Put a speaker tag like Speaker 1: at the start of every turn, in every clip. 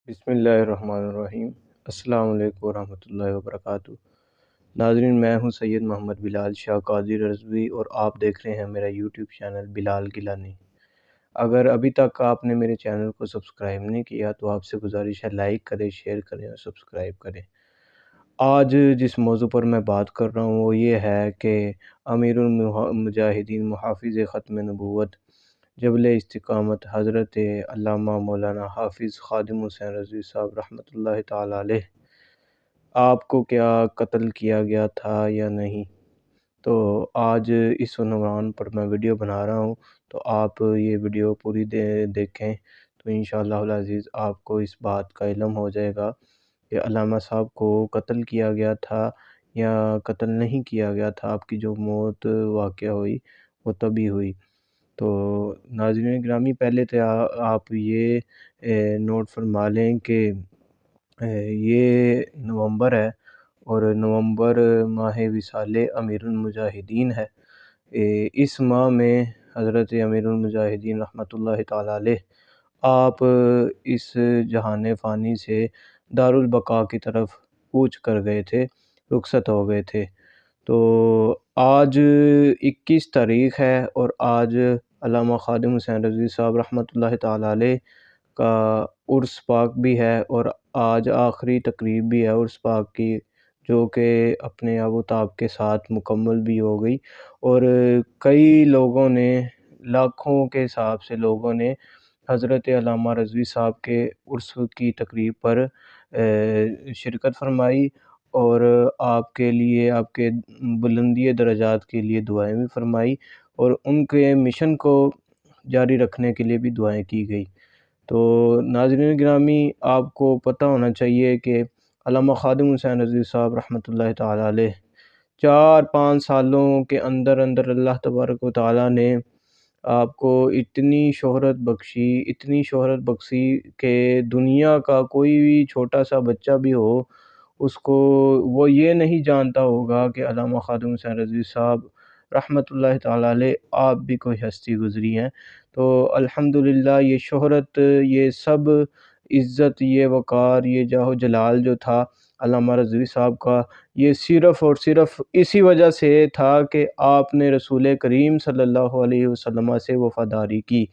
Speaker 1: बिस्मिल्लाहिर्रहमानिर्रहीम। अस्सलाम वालेकुम वरहमतुल्लाहि वबरकातुहू। नाज़रीन, मैं हूँ सैयद मोहम्मद बिलाल शाह कादिर रज़वी और आप देख रहे हैं मेरा यूट्यूब चैनल बिलाल गिलानी। अगर अभी तक आपने मेरे चैनल को सब्सक्राइब नहीं किया तो आपसे गुजारिश है, लाइक करें, शेयर करें और सब्सक्राइब करें। आज जिस मौज़ू पर मैं बात कर रहा हूँ वो ये है कि अमीरुल मुजाहिदीन मुहाफ़िज़ ख़त्म नबूवत जबल इस्तिक़ामत हज़रत अल्लामा मौलाना हाफ़िज़ ख़ादिम हुसैन रज़वी साहब रहमतुल्लाहि ताला अलैह आपको क्या कत्ल किया गया था या नहीं। तो आज इस उन्वान पर मैं वीडियो बना रहा हूँ, तो आप ये वीडियो पूरी देखें तो इंशाअल्लाहुल अज़ीज़ आपको इस बात का इल्म हो जाएगा कि अल्लामा साहब को कत्ल किया गया था या कत्ल नहीं किया गया था। आपकी जो मौत वाक़या हुई वो तभी हुई। तो नाज़रीन गिरामी, पहले तो आप ये नोट फरमा लें कि ये नवंबर है और नवंबर माह विसाल अमीरुल मुजाहिदीन है। इस माह में हज़रत अमीरुल मुजाहिदीन रहमतुल्लाहि ताला अलैह आप इस जहान फ़ानी से दारुल बक़ा की तरफ कूच कर गए थे, रुखसत हो गए थे। तो आज 21 तारीख़ है और आज अल्लामा ख़ादिम हुसैन रज़वी साहब रहमतुल्लाहि ताला अलैह का उर्स पाक भी है और आज आखिरी तकरीब भी है उर्स पाक की, जो कि अपने आब व ताब के साथ मुकम्मल भी हो गई। और कई लोगों ने, लाखों के हिसाब से लोगों ने हज़रत अल्लामा रज़वी साहब के उर्स की तकरीब पर शिरकत फरमाई और आपके लिए, आपके बुलंदी दरजात के लिए दुआएँ भी फरमाई और उनके मिशन को जारी रखने के लिए भी दुआएँ की गई। तो नाज़रीन गिरामी, आपको पता होना चाहिए कि अल्लामा ख़ादिम हुसैन रज़वी साहब रहमतुल्लाहि ताला अलैह 4-5 सालों के अंदर अंदर अल्लाह तबारक व तआला ने आपको इतनी शोहरत बख्शी, इतनी शोहरत बख्शी कि दुनिया का कोई भी छोटा सा बच्चा भी हो, उसको वो ये नहीं जानता होगा कि अल्लामा ख़ादिम हुसैन रज़वी साहब रहमतुल्लाहि ताला अलैह आप भी कोई हस्ती गुज़री हैं। तो अल्हम्दुलिल्लाह ये शोहरत, ये सब इज़्ज़त, ये वक़ार, ये जाहो जलाल जो था अल्लामा रज़वी साहब का, ये सिर्फ़ और सिर्फ़ इसी वजह से था कि आपने रसूल करीम सल्लल्लाहु अलैहि वसल्लम से वफ़ादारी की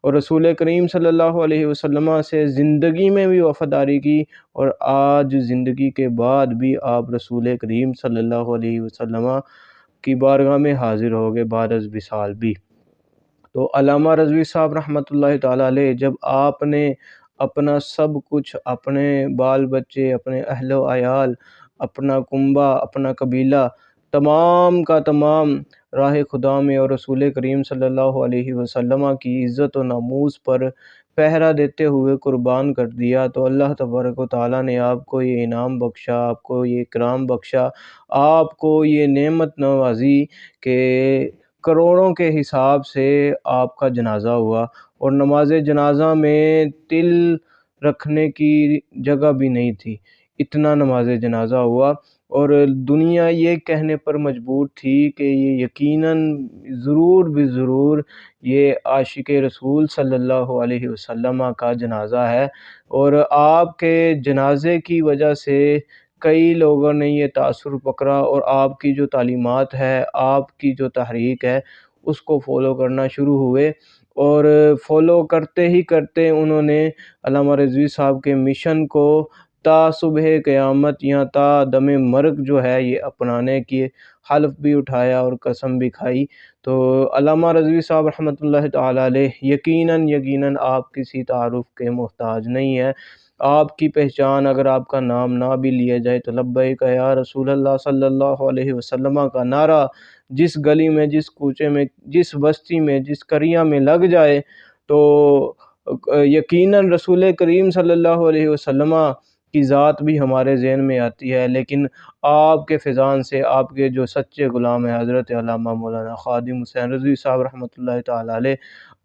Speaker 1: और रसूल करीम सल्लल्लाहु अलैहि वसल्लम से ज़िंदगी में भी वफ़ादारी की और आज ज़िंदगी के बाद भी आप रसूल करीम सल्लल्लाहु अलैहि वसल्लम की बारगाह में हाज़िर हो गए बाद अज़ विसाल भी। तो अल्लामा रज़वी साहब रहमतुल्लाहि ताला अलैह, जब आपने अपना सब कुछ, अपने बाल बच्चे, अपने अहलो अयाल, अपना कुंबा, अपना कबीला, तमाम का तमाम राह खुदा में और रसूल करीम सल्लल्लाहु अलैहि वसल्लम की इज़्ज़त और नामूस पर पहरा देते हुए कुर्बान कर दिया, तो अल्लाह तबारक व तआला ने आपको ये इनाम बख्शा, आपको ये इकराम बख्शा, आपको ये नेमत नवाज़ी कि करोड़ों के हिसाब से आपका जनाज़ा हुआ और नमाज़ जनाज़ा में तिल रखने की जगह भी नहीं थी, इतना नमाज़ जनाज़ा हुआ। और दुनिया ये कहने पर मजबूर थी कि ये यकीनन ज़रूर ज़रूर ये आशिक़ रसूल सल्लल्लाहु अलैहि वसल्लम का जनाज़ा है और आपके जनाज़े की वजह से कई लोगों ने ये तासुर पकड़ा और आपकी जो तालीमात है, आपकी जो तहरीक है, उसको फ़ॉलो करना शुरू हुए और फ़ॉलो करते ही करते उन्होंने अल्लामा रिज़वी साहब के मिशन को ता सुबह क़यामत या ता दमे मर्ग जो है ये अपनाने की हल्फ़ भी उठाया और कसम भी खाई। तो अल्लामा रिज़वी साहब रहमतुल्लाहि ताला अलैह यकीनन आप किसी तारुफ़ के मोहताज नहीं हैं। आपकी पहचान, अगर आपका नाम ना भी लिया जाए तो लब्बैक या रसूल अल्लाह सल्लल्लाहु अलैहि वसल्लम का नारा जिस गली में, जिस कूचे में, जिस बस्ती में, जिस करिया में लग जाए तो यकीनन रसूल करीम सल्लल्लाहु अलैहि वसल्लम की ज़ात भी हमारे ज़हन में आती है। लेकिन आपके फ़ैज़ान से आपके जो सच्चे ग़ुलाम हैं हज़रत अल्लामा मौलाना ख़ादिम हुसैन रज़वी साहब रहमतुल्लाहि ताला अलैह,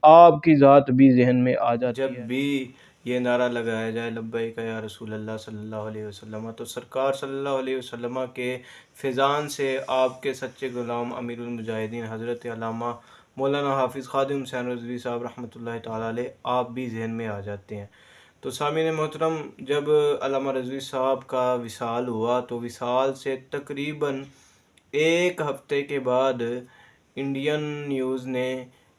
Speaker 1: आपकी ज़ात भी ज़हन में आ जाती है। जब भी ये नारा लगाया जाए लब्बैक या रसूल अल्लाह सल्लल्लाहु अलैहि वसल्लम, तो सरकार सल्लल्लाहु अलैहि वसल्लम के फ़ैज़ान से आपके सच्चे ग़ुलाम अमीरुल मुजाहिदीन हज़रत अल्लामा मौलाना हाफ़िज़ ख़ादिम हुसैन रज़वी साहब रहमतुल्लाहि ताला अलैह आप भी ज़हन में आ जाते हैं। तो सामीन मोहतरम, जब अल्लामा रिज़वी साहब का विसाल हुआ तो विसाल से तकरीबन एक हफ़्ते के बाद इंडियन न्यूज़ ने,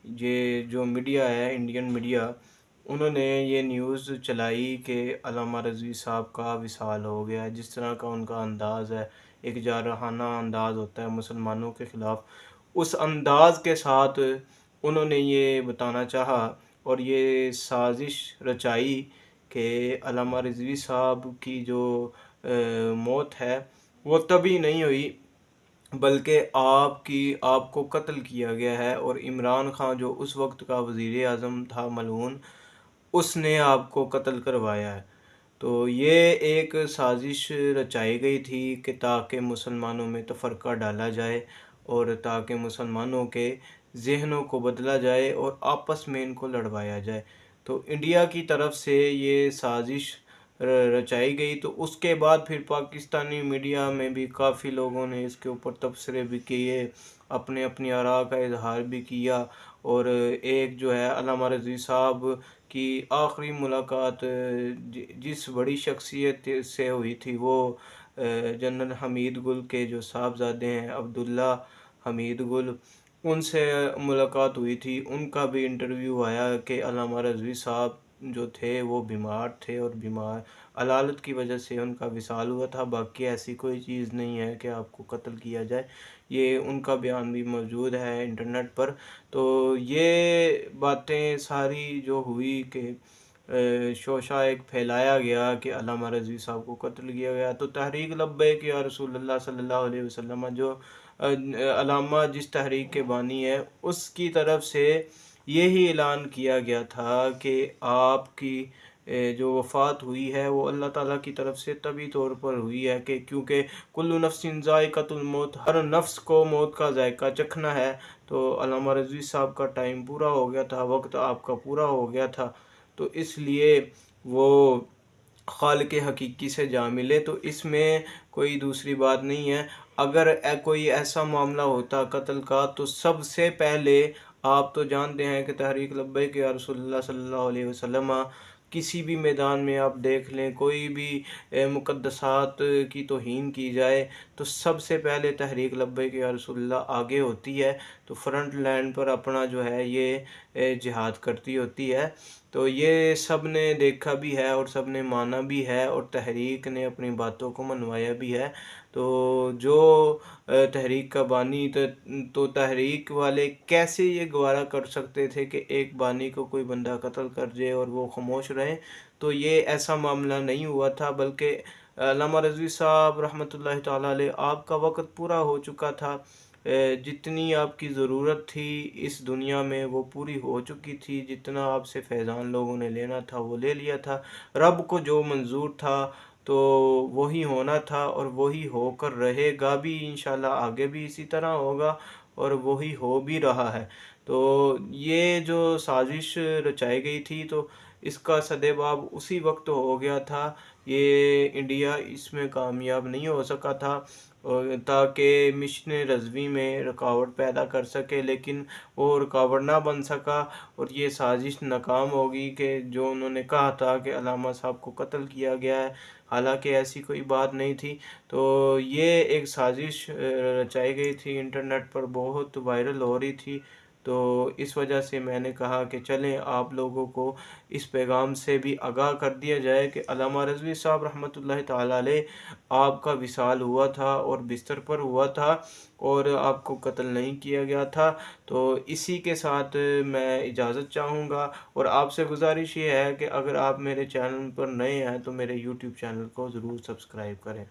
Speaker 1: ये जो मीडिया है इंडियन मीडिया, उन्होंने ये न्यूज़ चलाई कि अल्लामा रिज़वी साहब का विसाल हो गया है। जिस तरह का उनका अंदाज़ है, एक जारहाना अंदाज़ होता है मुसलमानों के ख़िलाफ़, उस अंदाज़ के साथ उन्होंने ये बताना चाहा और ये साजिश रचाई कि अल्लामा रिज़वी साहब की जो मौत है वो तभी नहीं हुई, बल्कि आपको कत्ल किया गया है। और इमरान खान जो उस वक्त का वज़ीर आज़म था मलऊन, उसने आपको कत्ल करवाया है। तो ये एक साजिश रचाई गई थी कि ताकि मुसलमानों में तफ़रक़ा डाला जाए और ताकि मुसलमानों के ज़हनों को बदला जाए और आपस में इनको लड़वाया जाए। तो इंडिया की तरफ से ये साजिश रचाई गई। तो उसके बाद फिर पाकिस्तानी मीडिया में भी काफ़ी लोगों ने इसके ऊपर तबसरे भी किए, अपने अपनी आरा का इजहार भी किया। और एक जो है अल्लामा रिज़वी साहब की आखिरी मुलाकात जिस बड़ी शख्सियत से हुई थी वो जनरल हमीद गुल के जो साहबजादे हैं अब्दुल्ला हमीद गुल, उनसे मुलाकात हुई थी। उनका भी इंटरव्यू आया कि अल्लामा रिज़वी साहब जो थे वो बीमार थे और बीमार अलालत की वजह से उनका विसाल हुआ था। बाकी ऐसी कोई चीज़ नहीं है कि आपको कत्ल किया जाए, ये उनका बयान भी मौजूद है इंटरनेट पर। तो ये बातें सारी जो हुई कि शोशा एक फैलाया गया कि अल्लामा रिज़वी साहब को कत्ल किया गया। तो तहरीक लब्बैक या रसूलुल्लाह सल्लल्लाहु अलैहि वसल्लम जो अल्लामा जिस तहरीक के बानी है, उसकी तरफ से यही ऐलान किया गया था कि आपकी जो वफ़ात हुई है वो अल्लाह ताला की तरफ से तभी तौर पर हुई है कि क्योंकि कुल्लु नफ्सिन ज़ाइक़तुल मौत, हर नफ्स को मौत का जायका चखना है। तो अल्लामा रिज़वी साहब का टाइम पूरा हो गया था, वक्त आपका पूरा हो गया था, तो इसलिए वो खालिक हकीकी से जा मिले। तो इसमें कोई दूसरी बात नहीं है। अगर कोई ऐसा मामला होता कत्ल का, तो सबसे पहले आप तो जानते हैं कि तहरीक लब्बैक या रसूलुल्लाह सल्लल्लाहु अलैहि वसल्लम, किसी भी मैदान में आप देख लें, कोई भी मुक़द्दसात की तौहीन की जाए तो सबसे पहले तहरीक लब्बैक या रसूलुल्लाह आगे होती है। तो फ्रंट लाइन पर अपना जो है ये जिहाद करती होती है। तो ये सब ने देखा भी है और सब ने माना भी है और तहरीक ने अपनी बातों को मनवाया भी है। तो जो तहरीक का बानी तो तहरीक वाले कैसे ये गवारा कर सकते थे कि एक बानी को कोई बंदा कत्ल कर दे और वो खामोश रहें। तो ये ऐसा मामला नहीं हुआ था, बल्कि अल्लामा रिज़वी साहब रहमतुल्लाहि तआला अलैह, आपका वक़्त पूरा हो चुका था। जितनी आपकी ज़रूरत थी इस दुनिया में वो पूरी हो चुकी थी। जितना आपसे फैज़ान लोगों ने लेना था वो ले लिया था। रब को जो मंज़ूर था तो वही होना था और वही होकर रहेगा भी इंशाल्लाह, आगे भी इसी तरह होगा और वही हो भी रहा है। तो ये जो साजिश रचाई गई थी तो इसका सद्देबाब उसी वक्त हो गया था। ये इंडिया इसमें कामयाब नहीं हो सका था और ताकि मिशन रज़वी में रुकावट पैदा कर सके, लेकिन वो रुकावट ना बन सका और ये साजिश नाकाम हो गई कि जो उन्होंने कहा था कि अल्लामा साहब को कत्ल किया गया है, हालांकि ऐसी कोई बात नहीं थी। तो ये एक साजिश रचाई गई थी, इंटरनेट पर बहुत वायरल हो रही थी। तो इस वजह से मैंने कहा कि चलें आप लोगों को इस पैगाम से भी आगाह कर दिया जाए कि अल्लामा रिज़वी साहब रहमतुल्लाहि तआला अलैह आपका विसाल हुआ था और बिस्तर पर हुआ था और आपको कत्ल नहीं किया गया था। तो इसी के साथ मैं इजाज़त चाहूँगा और आपसे गुजारिश ये है कि अगर आप मेरे चैनल पर नए हैं तो मेरे यूट्यूब चैनल को ज़रूर सब्सक्राइब करें।